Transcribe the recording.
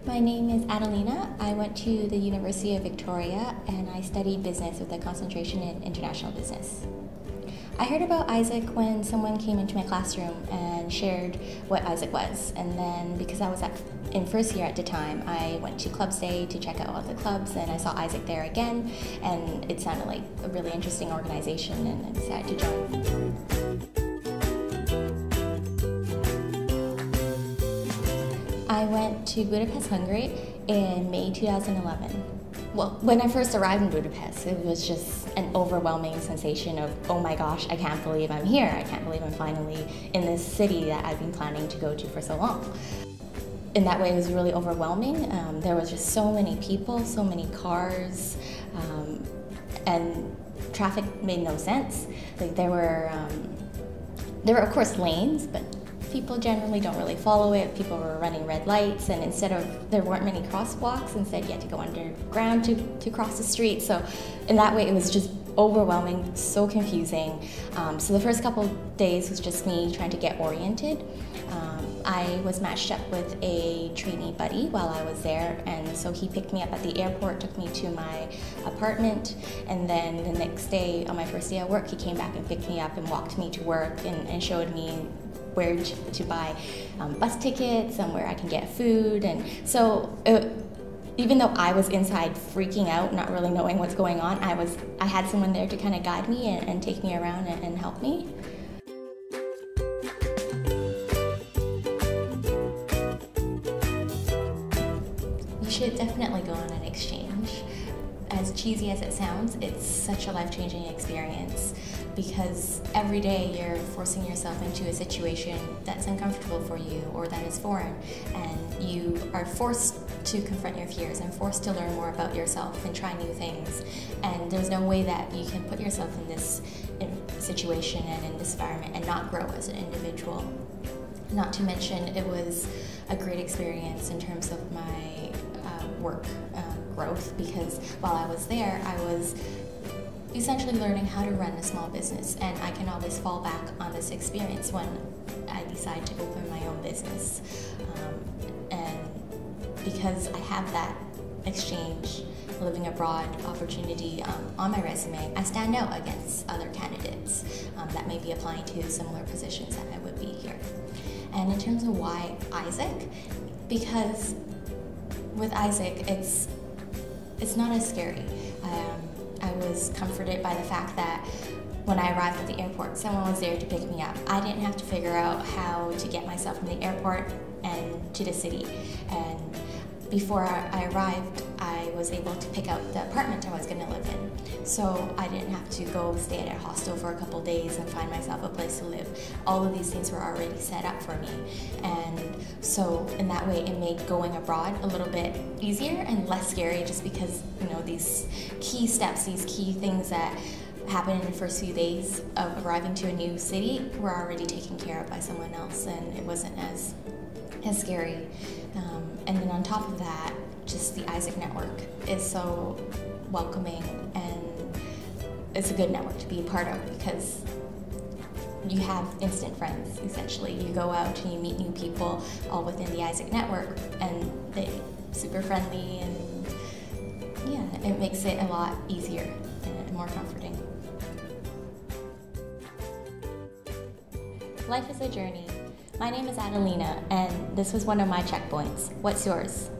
My name is Adelina. I went to the University of Victoria and I studied business with a concentration in international business. I heard about AIESEC when someone came into my classroom and shared what AIESEC was. And then because I was in first year at the time, I went to Clubs Day to check out all the clubs and I saw AIESEC there again and it sounded like a really interesting organization and I decided to join. I went to Budapest, Hungary in May 2011. Well, when I first arrived in Budapest, it was just an overwhelming sensation of, oh my gosh, I can't believe I'm here. I can't believe I'm finally in this city that I've been planning to go to for so long. In that way, it was really overwhelming. There was just so many people, so many cars, and traffic made no sense. Like there were of course lanes, but people generally don't really follow it. People were running red lights, and there weren't many crosswalks. Instead, you had to go underground to cross the street. So in that way, it was just overwhelming, so confusing. So the first couple of days was just me trying to get oriented. I was matched up with a trainee buddy while I was there, and so he picked me up at the airport, took me to my apartment, and then the next day, on my first day at work, he came back and picked me up and walked me to work and showed me where to buy bus tickets and where I can get food. And so even though I was inside freaking out, not really knowing what's going on, I had someone there to kind of guide me and take me around and help me. You should definitely go on an exchange. As cheesy as it sounds, it's such a life-changing experience because every day you're forcing yourself into a situation that's uncomfortable for you or that is foreign, and you are forced to confront your fears and forced to learn more about yourself and try new things. And there's no way that you can put yourself in this situation and in this environment and not grow as an individual. Not to mention, it was a great experience in terms of my work growth, because while I was there, I was essentially learning how to run a small business, and I can always fall back on this experience when I decide to open my own business. And because I have that exchange, living abroad opportunity on my resume, I stand out against other candidates that may be applying to similar positions that I would be here. And in terms of why AIESEC, because with AIESEC, it's not as scary. I was comforted by the fact that when I arrived at the airport, someone was there to pick me up. I didn't have to figure out how to get myself from the airport and to the city. And before I arrived, I was able to pick out the apartment I was going to live in. So I didn't have to go stay at a hostel for a couple days and find myself a place to live. All of these things were already set up for me. And so in that way, it made going abroad a little bit easier and less scary, just because, you know, these key steps, these key things that happen in the first few days of arriving to a new city were already taken care of by someone else, and it wasn't as scary. And then on top of that, just the AIESEC network is so welcoming, and it's a good network to be a part of because you have instant friends, essentially. You go out and you meet new people all within the AIESEC network, and they're super friendly, and yeah, it makes it a lot easier and more comforting. Life is a journey. My name is Adelina, and this was one of my checkpoints. What's yours?